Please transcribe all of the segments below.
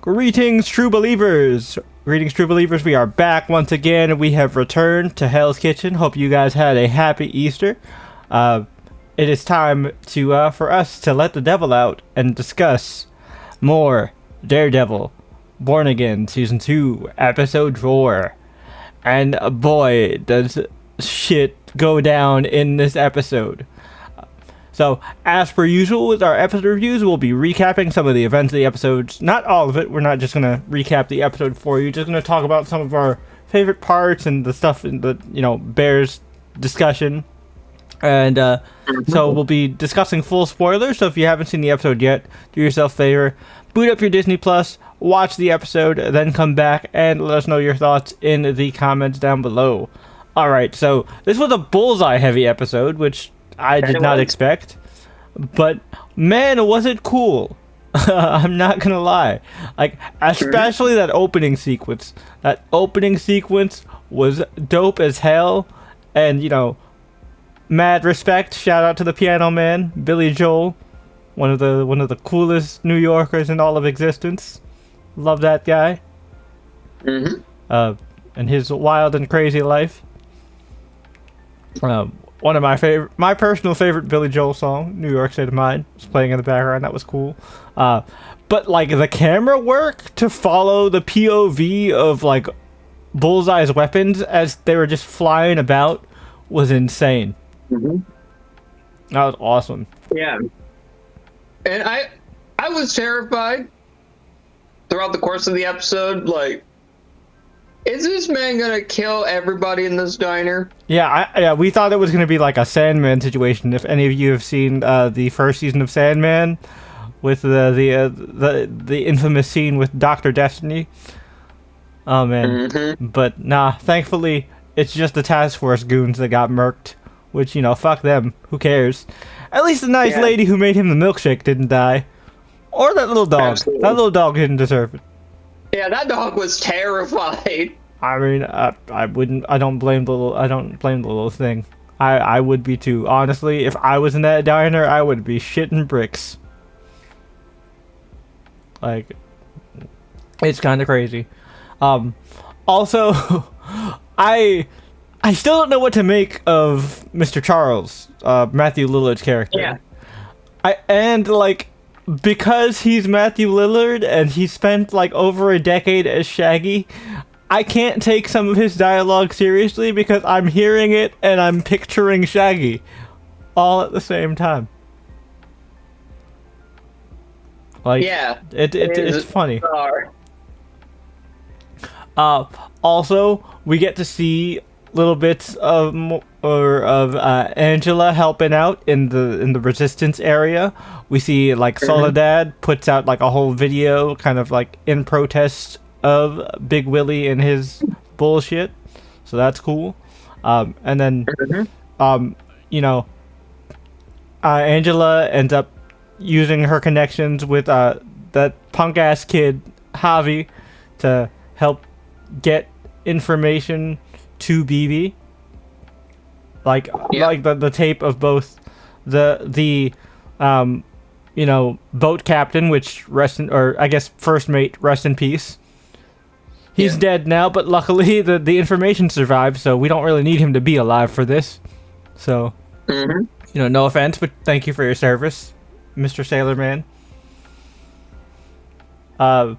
Greetings, true believers! Greetings, true believers. We are back once again. We have returned to Hell's Kitchen. Hope you guys had a happy Easter. It is time to for us to let the devil out and discuss more Daredevil Born Again Season 2, Episode 4. And boy, does shit go down in this episode. So, as per usual with our episode reviews, we'll be recapping some of the events of the episodes. Not all of it. We're not just going to recap the episode for you. Just going to talk about some of our favorite parts and the stuff in the, Bears discussion. And so we'll be discussing full spoilers. So if you haven't seen the episode yet, do yourself a favor. Boot up your Disney Plus, watch the episode, then come back and let us know your thoughts in the comments down below. Alright, so this was a bullseye heavy episode, which I did not expect, but man, was it cool. I'm not gonna lie, like, especially that opening sequence. That opening sequence was dope as hell, and mad respect. Shout out to the piano man, Billy Joel, one of the coolest New Yorkers in all of existence. Love that guy. And his wild and crazy life. One of my personal favorite Billy Joel song, New York State of Mind, was playing in the background. That was cool. But like the camera work to follow the POV of like Bullseye's weapons as they were just flying about was insane. That was awesome. Yeah. And I was terrified throughout the course of the episode. Like, is this man gonna kill everybody in this diner? Yeah, we thought it was gonna be like a Sandman situation. If any of you have seen the first season of Sandman, with the infamous scene with Dr. Destiny. Oh man, but nah. Thankfully, it's just the task force goons that got murked. Which fuck them. Who cares? At least the nice lady who made him the milkshake didn't die, or that little dog. Absolutely. That little dog didn't deserve it. Yeah, that dog was terrified. I mean, I wouldn't. I don't blame the little thing. I would be too. Honestly, if I was in that diner, I would be shitting bricks. Like, it's kind of crazy. Also, I still don't know what to make of Mr. Charles, Matthew Lillard's character. Yeah. Because he's Matthew Lillard and he spent like over a decade as Shaggy, I can't take some of his dialogue seriously because I'm hearing it and I'm picturing Shaggy all at the same time. Like, yeah, it's funny. Also, we get to see little bits of Angela helping out in the resistance area. We see like Soledad puts out like a whole video kind of like in protest of Big Willie and his bullshit. So that's cool. And then Angela ends up using her connections with that punk ass kid Javi to help get information to BB, like the tape of both the boat captain, which first mate, rest in peace. He's dead now, but luckily the information survived, so we don't really need him to be alive for this. So no offense, but thank you for your service, Mr. Sailor Man. But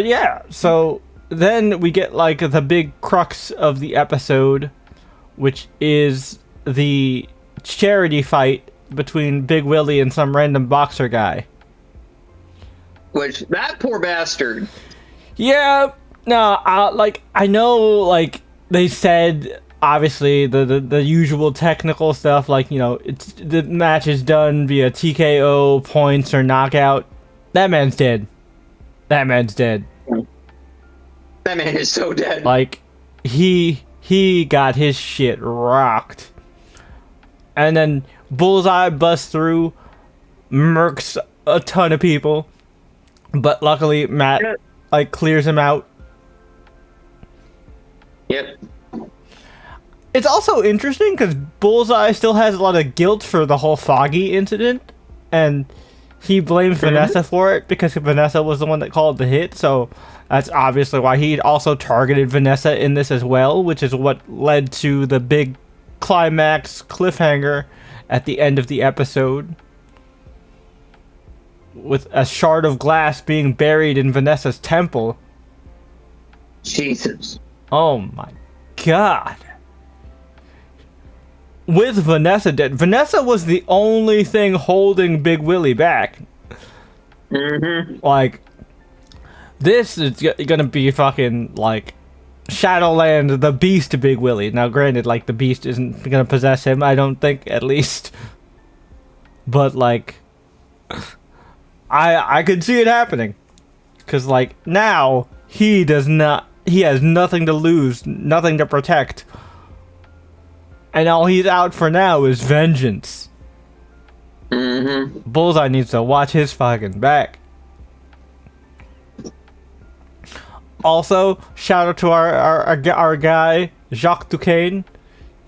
yeah, so then we get like the big crux of the episode, which is the charity fight between Big Willie and some random boxer guy. Which, that poor bastard. Yeah, no, I know, like, they said, obviously, the usual technical stuff, like, it's the match is done via TKO, points, or knockout. That man's dead. That man's dead. That man is so dead. Like, he got his shit rocked. And then Bullseye busts through, murks a ton of people. But luckily, Matt, clears him out. Yep. It's also interesting because Bullseye still has a lot of guilt for the whole Foggy incident. And he blames Vanessa for it because Vanessa was the one that called the hit. So that's obviously why he also targeted Vanessa in this as well, which is what led to the big climax cliffhanger at the end of the episode, with a shard of glass being buried in Vanessa's temple. Jesus. Oh my god. With Vanessa dead. Vanessa was the only thing holding Big Willie back. Like, this is gonna be fucking, like, Shadowland, the Beast Big Willie. Now, granted, like, the Beast isn't gonna possess him, I don't think, at least. But, like, I could see it happening. Because, like, now, he has nothing to lose, nothing to protect. And all he's out for now is vengeance. Bullseye needs to watch his fucking back. Also, shout out to our guy, Jacques Duquesne.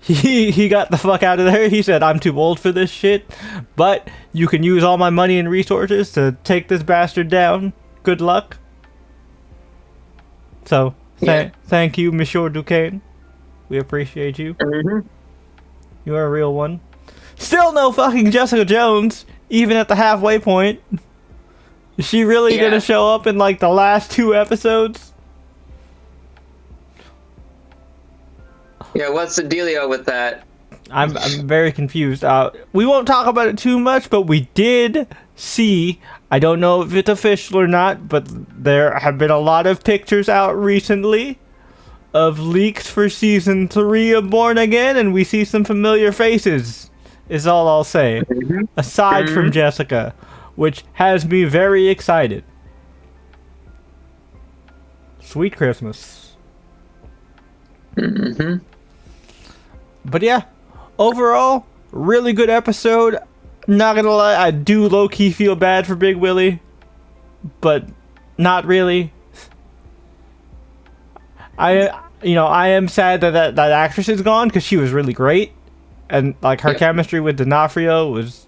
He got the fuck out of there. He said, I'm too old for this shit, but you can use all my money and resources to take this bastard down. Good luck. So, thank you, Monsieur Duquesne. We appreciate you. You're a real one. Still no fucking Jessica Jones, even at the halfway point. Is she really gonna show up in, like, the last 2 episodes? Yeah, what's the dealio with that? I'm very confused. We won't talk about it too much, but we did see, I don't know if it's official or not, but there have been a lot of pictures out recently of leaks for season 3 of Born Again, and we see some familiar faces, is all I'll say. Aside from Jessica, which has me very excited. Sweet Christmas. But yeah, overall, really good episode. Not gonna lie, I do low-key feel bad for Big Willie, but not really. I am sad that actress is gone because she was really great, and like her chemistry with D'Onofrio was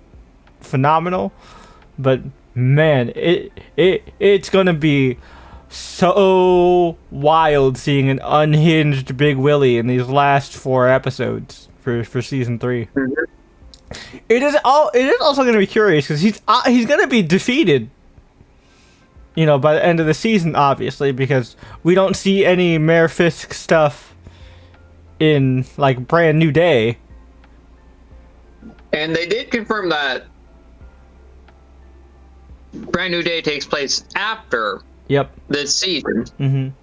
phenomenal. But man, it's gonna be so wild seeing an unhinged Big Willie in these last 4 episodes for season 3. It is also gonna be curious because he's gonna be defeated, by the end of the season, obviously, because we don't see any Mayor Fisk stuff in, like, Brand New Day. And they did confirm that Brand New Day takes place after this season.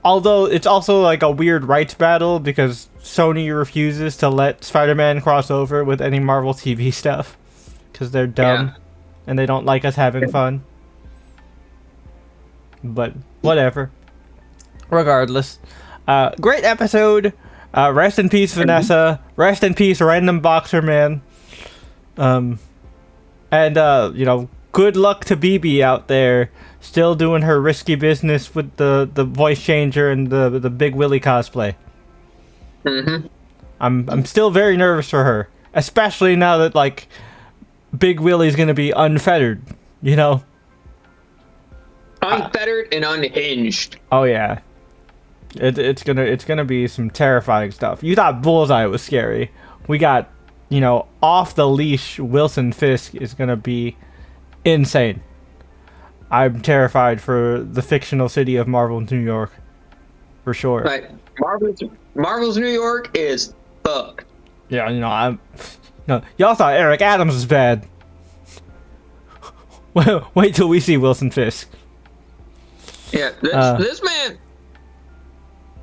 Although it's also, like, a weird rights battle because Sony refuses to let Spider-Man cross over with any Marvel TV stuff because they're dumb and they don't like us having fun. But whatever. Regardless, great episode. Rest in peace, Vanessa. Rest in peace, Random Boxer Man. And good luck to BB out there, still doing her risky business with the voice changer and the Big Willie cosplay. I'm still very nervous for her, especially now that, like, Big Willie's gonna be unfettered. Unfettered and unhinged. Oh yeah, it's gonna be some terrifying stuff. You thought Bullseye was scary. We got, off the leash Wilson Fisk is gonna be insane. I'm terrified for the fictional city of Marvel's New York, for sure. Right, Marvel's New York is fucked. Yeah, y'all thought Eric Adams was bad. Well, wait till we see Wilson Fisk. Yeah, this man.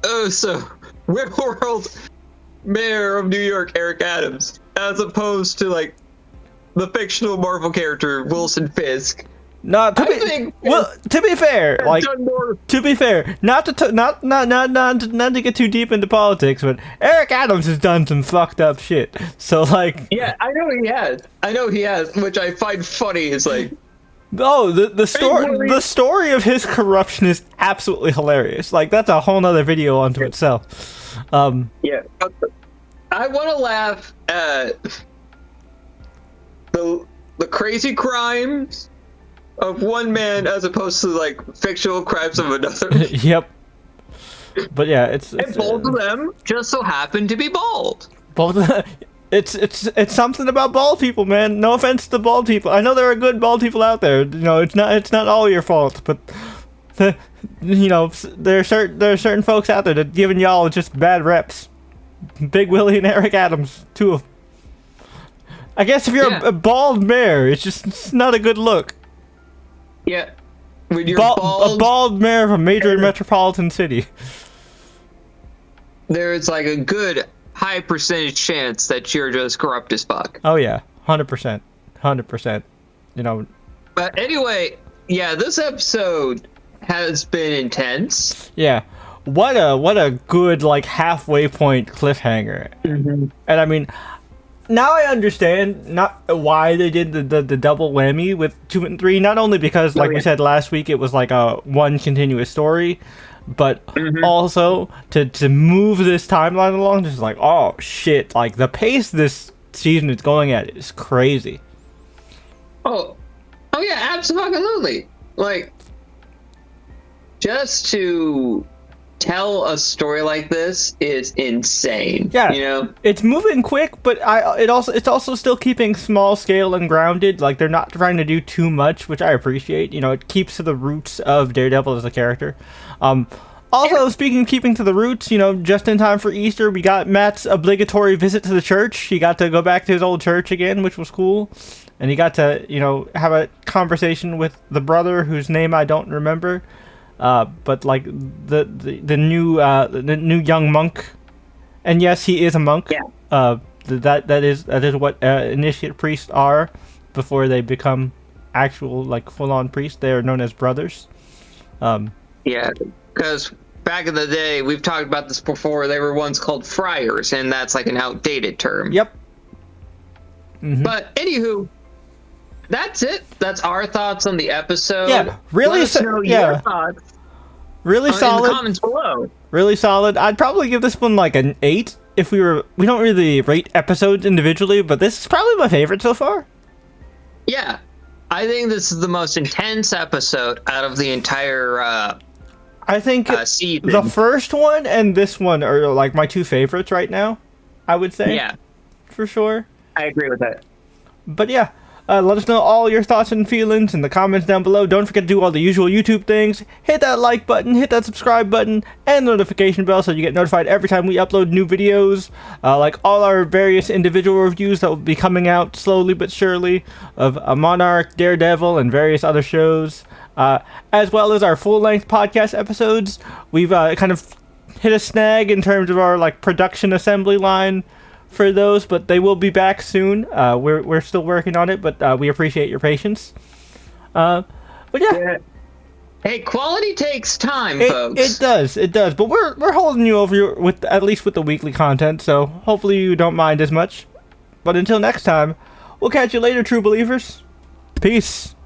Oh, so real world mayor of New York, Eric Adams, as opposed to, like, the fictional Marvel character Wilson Fisk. No, to be fair, not to get too deep into politics, but Eric Adams has done some fucked up shit. So, like, yeah, I know he has, which I find funny. Is like, oh, the story of his corruption is absolutely hilarious. Like, that's a whole nother video unto itself. Yeah, I want to laugh at the crazy crimes of one man as opposed to like fictional crimes of another. Yep. But yeah, it's And both of them just so happen to be bald. both. It's something about bald people, man. No offense to bald people. I know there are good bald people out there. You know, it's not all your fault, but you know, there are certain folks out there that giving y'all just bad reps. Big Willie and Eric Adams, two of them. I guess if you're a bald mayor, it's not a good look. Yeah. When you're a bald mayor of a major metropolitan city. There's like a good high percentage chance that you're just corrupt as fuck. Oh yeah, 100%, 100%. You know. But anyway, yeah, this episode has been intense. Yeah, what a good like halfway point cliffhanger. Mm-hmm. And I mean, now I understand not why they did the double whammy with 2 and 3. Not only because, like we said last week, it was like a one continuous story, but also to move this timeline along. Just like, oh shit, like the pace this season is going at is crazy. Oh yeah, absolutely. Like, just to tell a story like this is insane. Yeah, you know, it's moving quick, but it's also still keeping small scale and grounded. Like they're not trying to do too much, which I appreciate. You know, it keeps to the roots of Daredevil as a character. Also, keeping to the roots, you know, just in time for Easter, we got Matt's obligatory visit to the church. He got to go back to his old church again, which was cool, and he got to, you know, have a conversation with the brother whose name I don't remember. But like the new young monk, and yes, he is a monk. Yeah. That is what initiate priests are before they become actual like full on priests. They are known as brothers. Yeah, because back in the day, we've talked about this before. They were once called friars, and that's like an outdated term. Yep. But anywho. That's it. That's our thoughts on the episode. Yeah, really. Let us know your thoughts. Really solid. In the comments below. Really solid. I'd probably give this one like an 8 if we don't really rate episodes individually, but this is probably my favorite so far. Yeah, I think this is the most intense episode out of the entire. I think season. The first one and this one are like my two favorites right now. I would say. Yeah, for sure. I agree with that. But yeah. Let us know all your thoughts and feelings in the comments down below. Don't forget to do all the usual YouTube things. Hit that like button, hit that subscribe button, and notification bell so you get notified every time we upload new videos. Like all our various individual reviews that will be coming out slowly but surely of Monarch, Daredevil, and various other shows. As well as our full-length podcast episodes. We've kind of hit a snag in terms of our like production assembly line for those, but they will be back soon. We're still working on it, but we appreciate your patience. But yeah. Hey, quality takes time, folks. It does. But we're holding you over with at least with the weekly content, so hopefully you don't mind as much. But until next time, we'll catch you later, true believers. Peace.